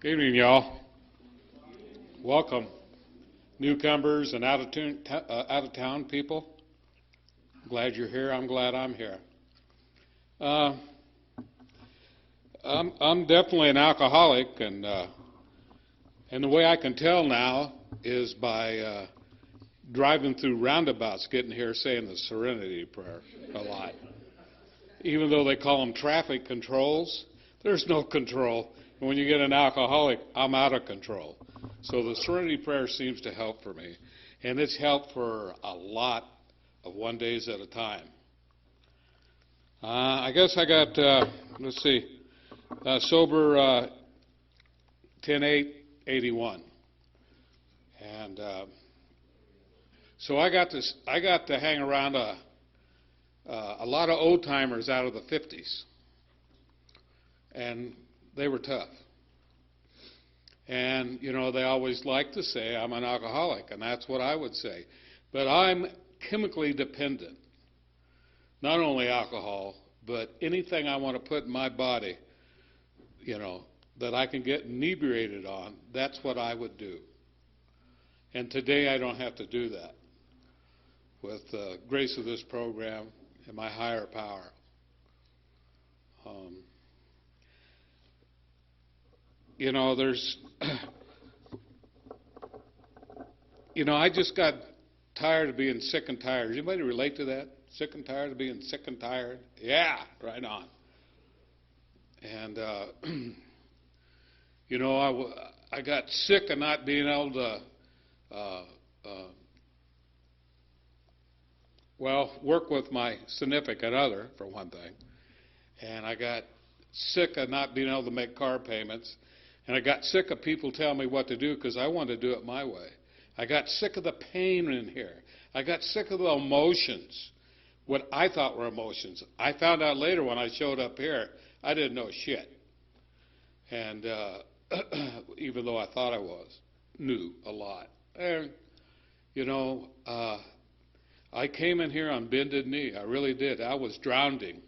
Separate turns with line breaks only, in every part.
Good evening, y'all. Welcome, newcomers and out of town people. Glad you're here. I'm glad I'm here. I'm definitely an alcoholic, and the way I can tell now is by driving through roundabouts, getting here, saying the Serenity Prayer a lot. Even though they call them traffic controls, there's no control. And when you get an alcoholic, I'm out of control. So the Serenity Prayer seems to help for me. And it's helped for a lot of one days at a time. I guess I got, sober 10/8/81. And so I got to hang around a lot of old timers out of the 50s. And they were tough. And, they always like to say I'm an alcoholic, and that's what I would say. But I'm chemically dependent. Not only alcohol, but anything I want to put in my body, that I can get inebriated on, that's what I would do. And today I don't have to do that with the grace of this program and my higher power. I just got tired of being sick and tired. Anybody relate to that? Sick and tired of being sick and tired? Yeah, right on. And, I got sick of not being able to, work with my significant other, for one thing. And I got sick of not being able to make car payments. And I got sick of people telling me what to do because I wanted to do it my way. I got sick of the pain in here. I got sick of the emotions, what I thought were emotions. I found out later when I showed up here, I didn't know shit. And even though I thought I knew a lot. And, I came in here on bended knee. I really did. I was drowning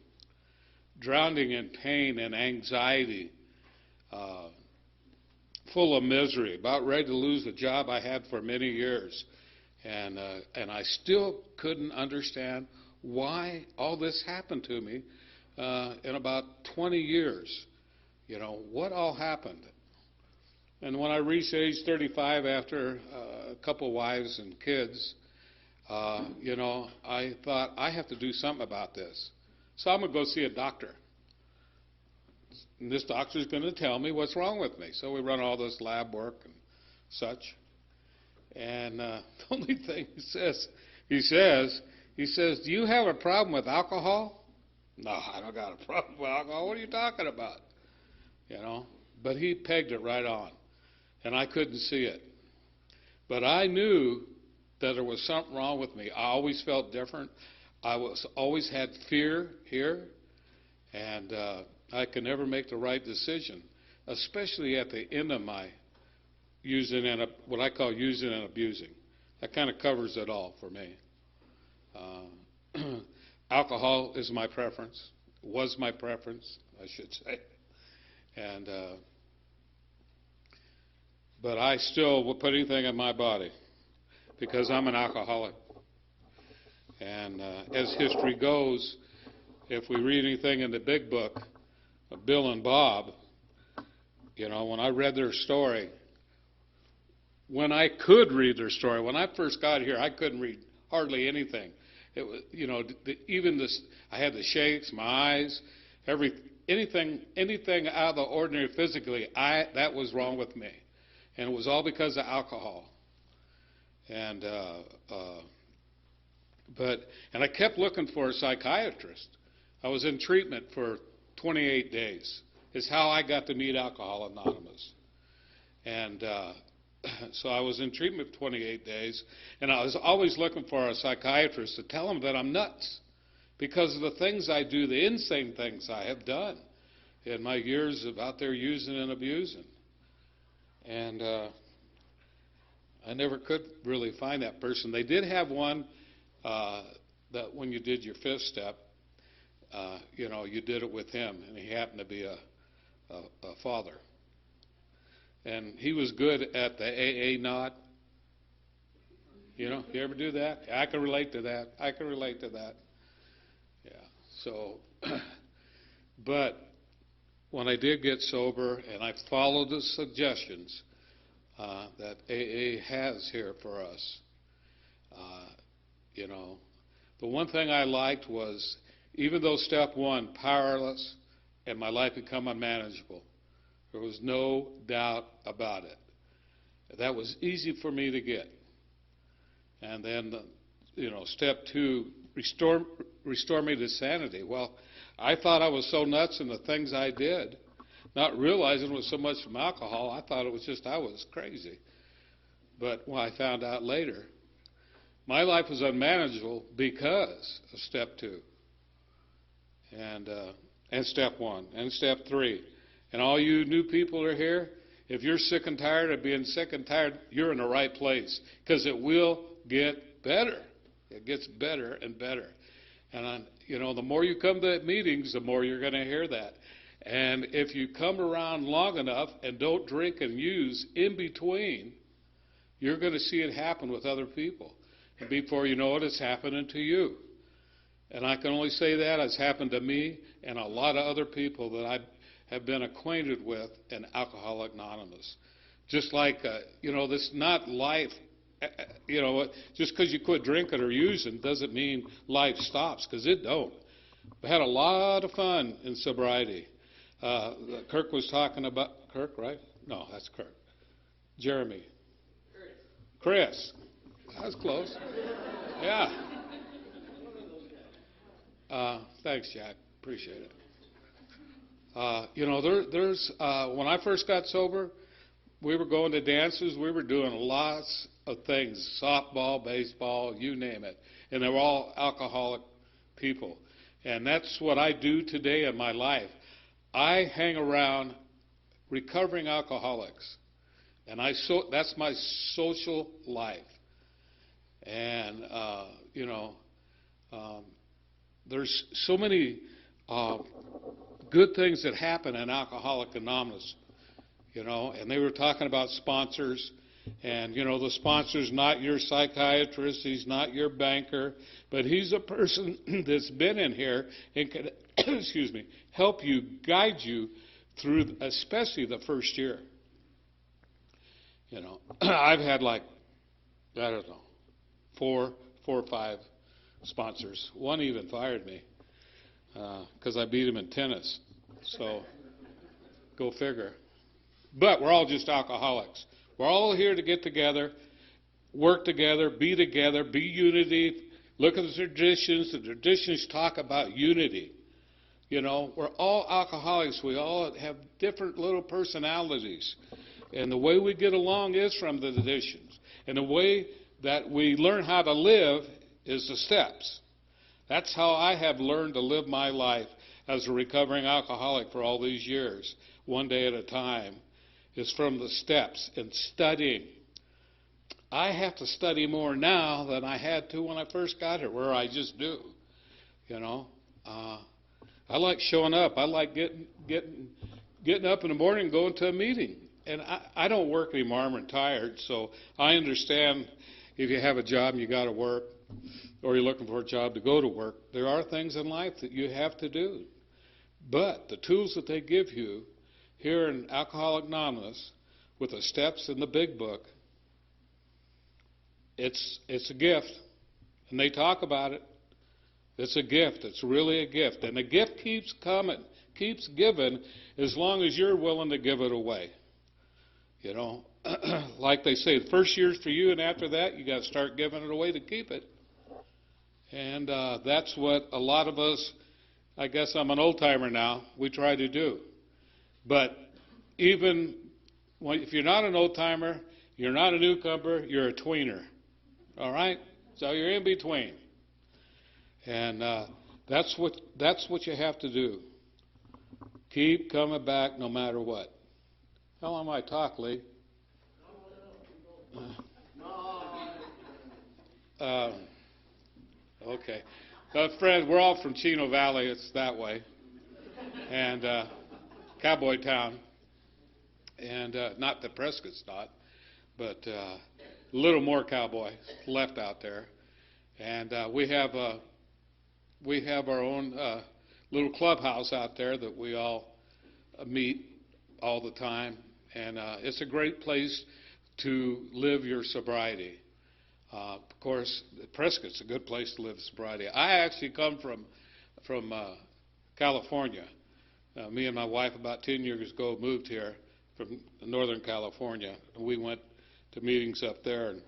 in pain and anxiety, full of misery, about ready to lose the job I had for many years. And I still couldn't understand why all this happened to me in about 20 years. What all happened? And when I reached age 35 after a couple wives and kids, I thought, I have to do something about this. So I'm going to go see a doctor. And this doctor's going to tell me what's wrong with me. So we run all this lab work and such. And the only thing he says, do you have a problem with alcohol? No, I don't got a problem with alcohol. What are you talking about? But he pegged it right on. And I couldn't see it. But I knew that there was something wrong with me. I always felt different. Always had fear here. And I could never make the right decision, especially at the end of my what I call using and abusing. That kind of covers it all for me. Alcohol is my preference, was my preference, I should say. And but I still will put anything in my body because I'm an alcoholic. And as history goes, if we read anything in the big book of Bill and Bob, when I read their story, when I could read their story, when I first got here, I couldn't read hardly anything. It was, even this, I had the shakes, my eyes, anything out of the ordinary physically, that was wrong with me. And it was all because of alcohol. And I kept looking for a psychiatrist. I was in treatment for 28 days. Is how I got to meet Alcoholics Anonymous. And so I was in treatment for 28 days, and I was always looking for a psychiatrist to tell him that I'm nuts because of the things I do, the insane things I have done in my years of out there using and abusing. And I never could really find that person. They did have one that when you did your fifth step, you did it with him, and he happened to be a father. and he was good at the AA nod. You know, you ever do that? I can relate to that. Yeah. So, but when I did get sober and I followed the suggestions that AA has here for us, you know, the one thing I liked was, even though step one, powerless, and my life become unmanageable, there was no doubt about it. That was easy for me to get. And then, you know, step two, restore me to sanity. Well, I thought I was so nuts in the things I did, not realizing it was so much from alcohol. I thought it was just I was crazy. But when I found out later, my life was unmanageable because of step two, and step one, and step three. And all you new people are here, if you're sick and tired of being sick and tired, you're in the right place, because it will get better. It gets better and better. And, you know, the more you come to meetings, the more you're going to hear that. And if you come around long enough and don't drink and use in between, you're going to see it happen with other people. And before you know it, it's happening to you. And I can only say that it's happened to me and a lot of other people that I have been acquainted with in Alcoholics Anonymous. Just like, you know, this not life. You know, just because you quit drinking or using doesn't mean life stops, because it don't. We had a lot of fun in sobriety. Kirk was talking about, Kirk, right? No, that's Kirk. Jeremy. Chris. That was close. Yeah. Thanks, Jack. Appreciate it. You know, there's when I first got sober, we were going to dances. We were doing lots of things, softball, baseball, you name it. And they were all alcoholic people. And that's what I do today in my life. I hang around recovering alcoholics. And that's my social life. And, you know, there's so many good things that happen in Alcoholics Anonymous, you know. And they were talking about sponsors. And, you know, the sponsor's not your psychiatrist, he's not your banker, but he's a person that's been in here and can, excuse me, help you, guide you through, especially the first year. You know, I've had like, I don't know, four or five sponsors. One even fired me because I beat him in tennis. So, go figure. But we're all just alcoholics. We're all here to get together, work together, be unity, look at the traditions. The traditions talk about unity. You know, we're all alcoholics. We all have different little personalities. And the way we get along is from the traditions. And the way that we learn how to live is the steps. That's how I have learned to live my life as a recovering alcoholic for all these years, one day at a time. Is from the steps and studying. I have to study more now than I had to when I first got here, where I just do. You know, I like showing up. I like getting up in the morning and going to a meeting. And I don't work anymore. I'm retired, so I understand if you have a job and you got to work, or you're looking for a job to go to work, there are things in life that you have to do. But the tools that they give you here in Alcoholics Anonymous, with the steps in the big book, it's a gift. And they talk about it. It's a gift. It's really a gift. And the gift keeps coming, keeps giving, as long as you're willing to give it away. You know, like they say, the first year's for you, and after that, you got to start giving it away to keep it. And that's what a lot of us, I guess I'm an old-timer now, we try to do. But even if you're not an old-timer, you're not a newcomer, you're a tweener. All right? So you're in between. And that's what you have to do. Keep coming back no matter what. How long might I talk, Lee? Okay. Friends, we're all from Chino Valley. It's that way. And Cowboy Town. and not that Prescott's not, but a little more cowboy left out there. And we have our own little clubhouse out there that we all meet all the time, and it's a great place to live your sobriety. Of course, Prescott's a good place to live sobriety. I actually come from California. Me and my wife about 10 years ago moved here from Northern California. We went to meetings up there, and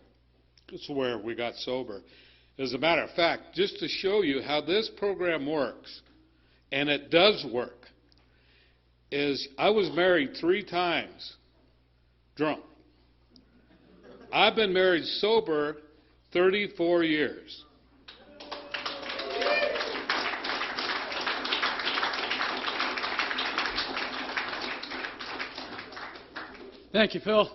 it's where we got sober. As a matter of fact, just to show you how this program works, and it does work, is I was married 3 times drunk. I've been married sober 34 years.
Thank you, Phil.